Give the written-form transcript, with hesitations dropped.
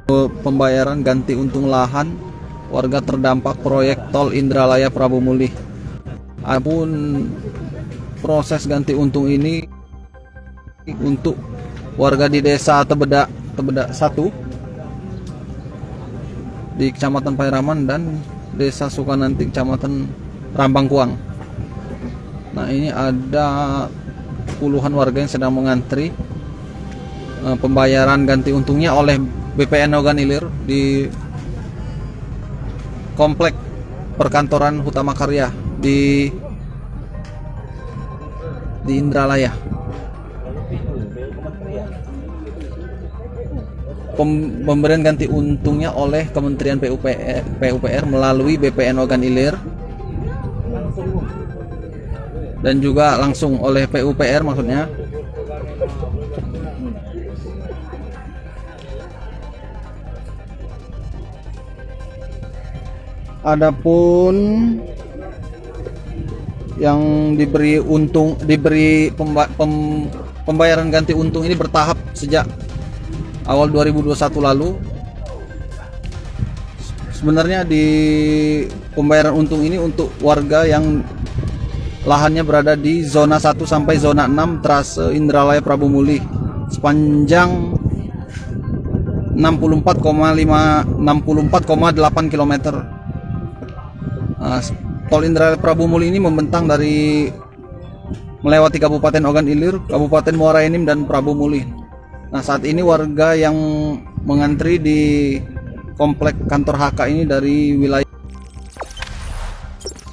Pembayaran ganti untung lahan warga terdampak proyek tol Indralaya Prabu Mulih. Adapun proses ganti untung ini untuk warga di desa Tebedak 1 di Kecamatan Pairaman dan desa Sukananti Kecamatan Rambangkuang. Nah, ini ada puluhan warga yang sedang mengantri pembayaran ganti untungnya oleh BPN Ogan Ilir di komplek perkantoran Hutama Karya di Indralaya. Pemberian ganti untungnya oleh Kementerian PUPR melalui BPN Ogan Ilir dan juga langsung oleh PUPR maksudnya. Adapun yang pembayaran ganti untung ini bertahap sejak awal 2021 lalu. Sebenarnya di pembayaran untung ini untuk warga yang lahannya berada di zona 1 sampai zona 6 trase Indralaya Prabu Mulih sepanjang 64,8 km. Tol Indralaya Prabu Mulih ini membentang dari melewati Kabupaten Ogan Ilir, Kabupaten Muara Enim, dan Prabu Mulih. Nah, saat ini warga yang mengantri di komplek kantor HK ini dari wilayah